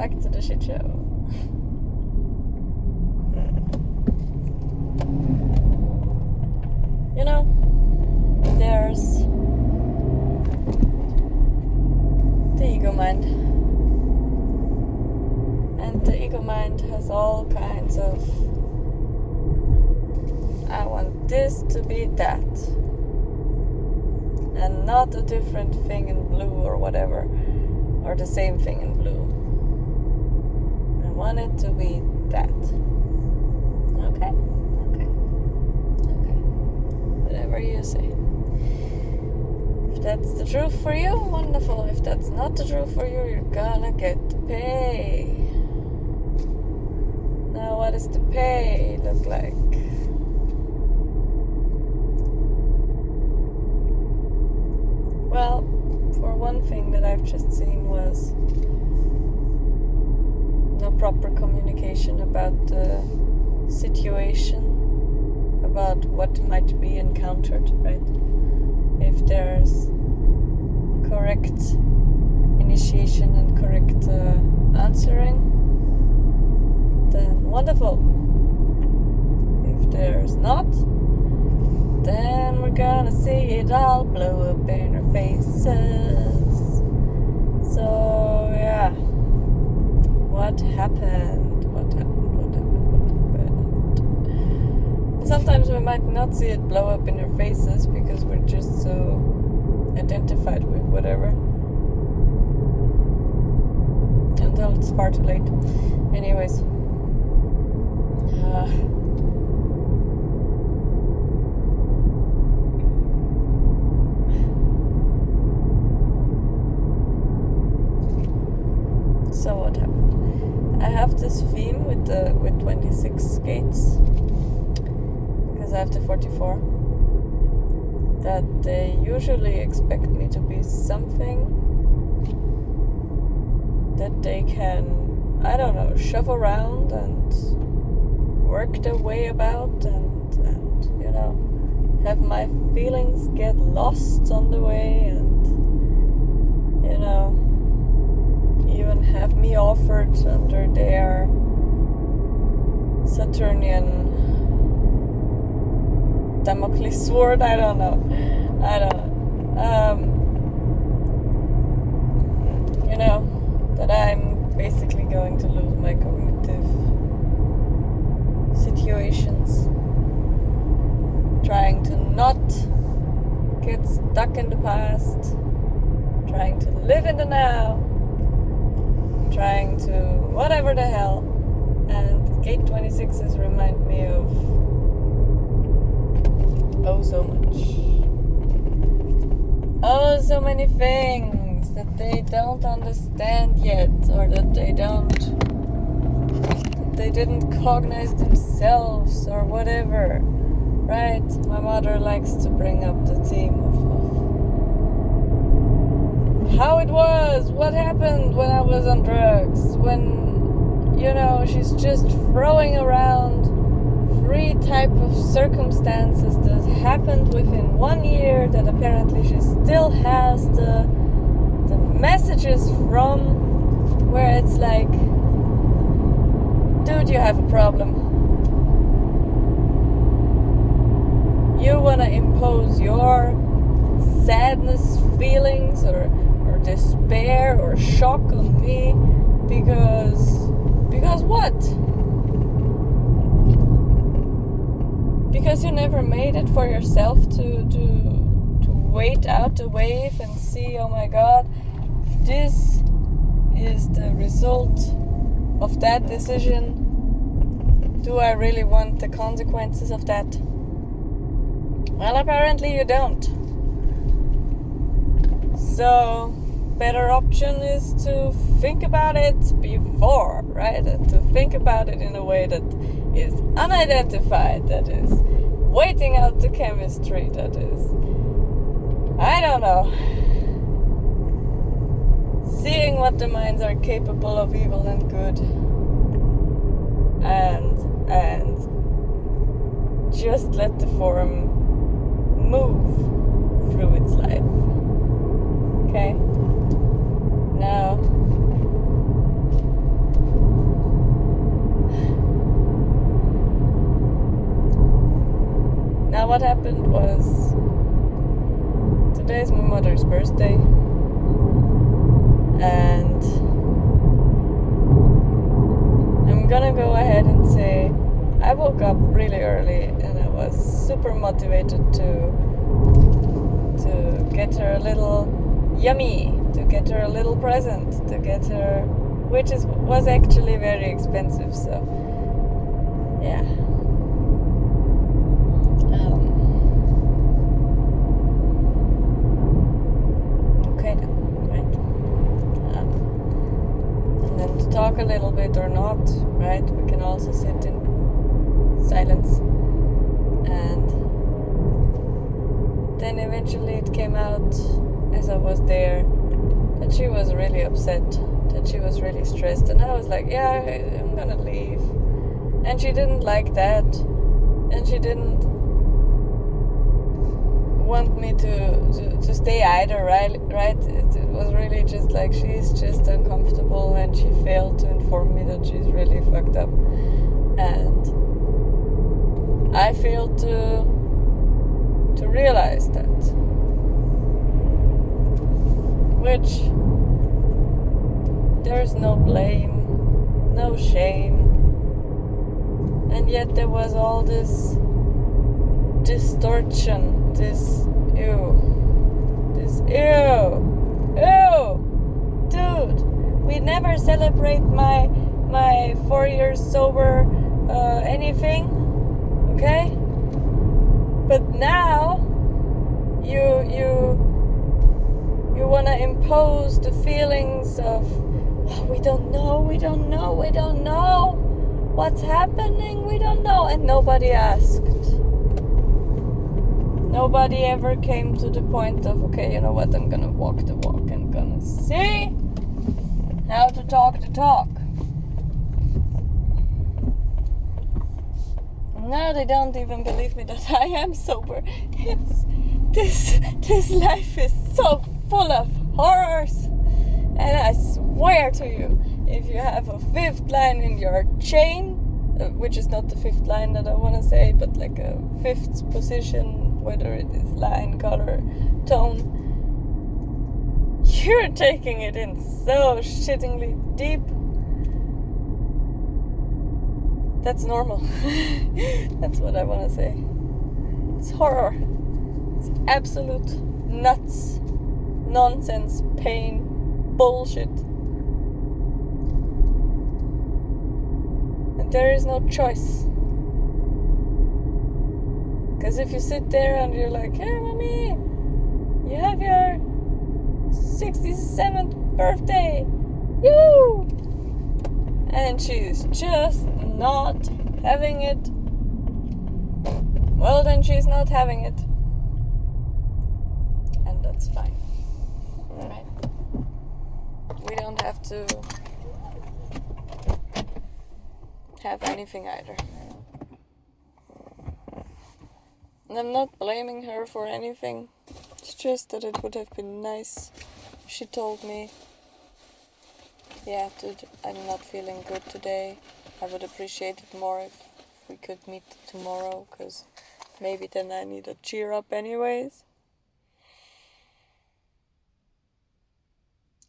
back to the shit show. You know, there's the ego mind. And the ego mind has all kinds of, I want this to be that. And not a different thing in blue or whatever. Or the same thing in blue. I want it to be that. Okay. Whatever you say. If that's the truth for you, wonderful. If that's not the truth for you, you're gonna get the pay. Now, what does the pay look like? Well, for one thing that I've just seen was no proper communication about the situation, about what might be encountered, right? If there's correct initiation and correct answering, then wonderful. If there's not, then we're gonna see it all blow up in our faces. So yeah, what happened? Sometimes we might not see it blow up in our faces because we're just so identified with whatever until it's far too late. Anyways, so what happened? I have this theme with 26 gates. I have the 44, that they usually expect me to be something that they can, I don't know, shove around and work their way about and you know, have my feelings get lost on the way and, you know, even have me offered under their Saturnian Damocles sword, I don't know. You know, that I'm basically going to lose my cognitive situations. Trying to not get stuck in the past. Trying to live in the now. Trying to whatever the hell. And Gate 26s remind me of so much. So many things that they don't understand yet, or that they didn't cognize themselves, or whatever. Right? My mother likes to bring up the theme of how it was, what happened when I was on drugs, when, you know, she's just throwing around 3 type of circumstances that happened within 1 year that apparently she still has the messages from, where it's like, dude, you have a problem. You wanna impose your sadness feelings or despair or shock on me because what? Because you never made it for yourself to wait out the wave and see, oh my god, this is the result of that decision. Do I really want the consequences of that? Well, apparently you don't. So, better option is to think about it before, right? And to think about it in a way that is unidentified, that is waiting out the chemistry, that is, I don't know, seeing what the minds are capable of, evil and good, and just let the form move through its life. Okay? Now, what happened was, today's my mother's birthday, and I'm gonna go ahead and say I woke up really early and I was super motivated to get her a little yummy, to get her a little present, to get her, which was actually very expensive, so yeah. Okay then, right. And then to talk a little bit or not, right, we can also sit in silence. And then eventually it came out as I was there that she was really upset, that she was really stressed, and I was like, yeah, I'm gonna leave. And she didn't like that, and she didn't want me to stay either, right? It was really just like, she's just uncomfortable, and she failed to inform me that she's really fucked up, and I failed to realize that, which there's no blame, no shame, and yet there was all this distortion, this ew, dude, we never celebrate my 4 years sober anything, okay? But now you wanna impose the feelings of, oh, we don't know what's happening, we don't know, and nobody asked. Nobody ever came to the point of, okay, you know what, I'm gonna walk the walk and gonna see how to talk the talk. Now they don't even believe me that I am sober. This life is so full of horrors. And I swear to you, if you have a fifth line in your chain, which is not the fifth line that I want to say, but like a fifth position, whether it is line, color, tone, you're taking it in so shittingly deep. That's normal. That's what I want to say. It's horror. It's absolute nuts, nonsense, pain, bullshit. And there is no choice. Because if you sit there and you're like, hey, mommy, you have your 67th birthday. You! And she's just not having it. Well, then she's not having it. And that's fine. Right? We don't have to have anything either. And I'm not blaming her for anything. It's just that it would have been nice if she told me, yeah, dude, I'm not feeling good today. I would appreciate it more if we could meet tomorrow, because maybe then I need a cheer up anyways.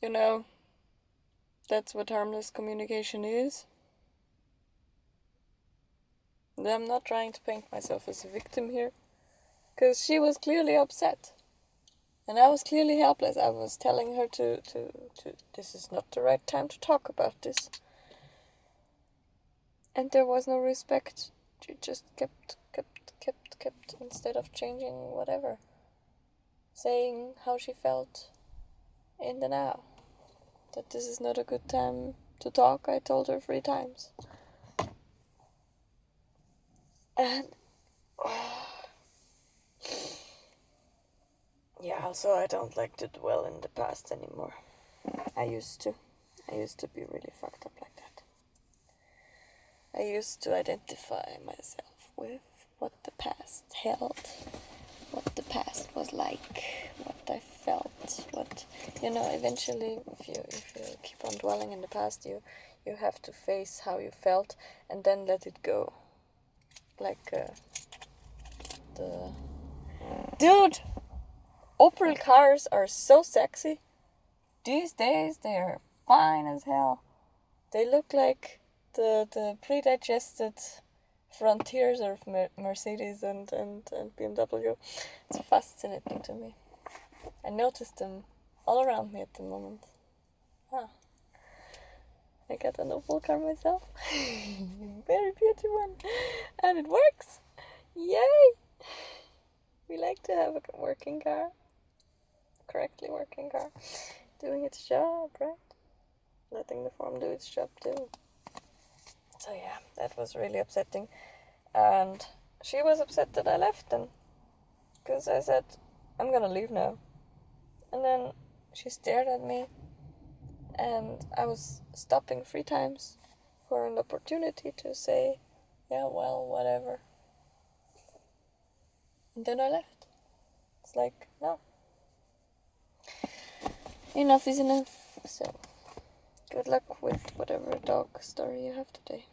You know, that's what harmless communication is. And I'm not trying to paint myself as a victim here, because she was clearly upset. And I was clearly helpless. I was telling her to this is not the right time to talk about this. And there was no respect. She just kept, instead of changing whatever. Saying how she felt in the now. That this is not a good time to talk, I told her 3 times. And yeah, also I don't like to dwell in the past anymore. I used to be really fucked up like that. I used to identify myself with what the past held, what the past was like, what I felt, what, eventually if you keep on dwelling in the past, you have to face how you felt and then let it go. Like the Dude! Opel cars are so sexy. These days they are fine as hell. They look like the pre-digested frontiers of Mercedes and BMW. It's fascinating to me. I notice them all around me at the moment. I got an Opel car myself. Very beautiful one. And it works. Yay! We like to have a working car. Correctly working car. Doing its job, right? Letting the form do its job too. So yeah, that was really upsetting. And she was upset that I left then. Because I said, I'm gonna leave now. And then she stared at me. And I was stopping 3 times for an opportunity to say, yeah, well, whatever. And then I left. It's like, no. Enough is enough. So, good luck with whatever dog story you have today.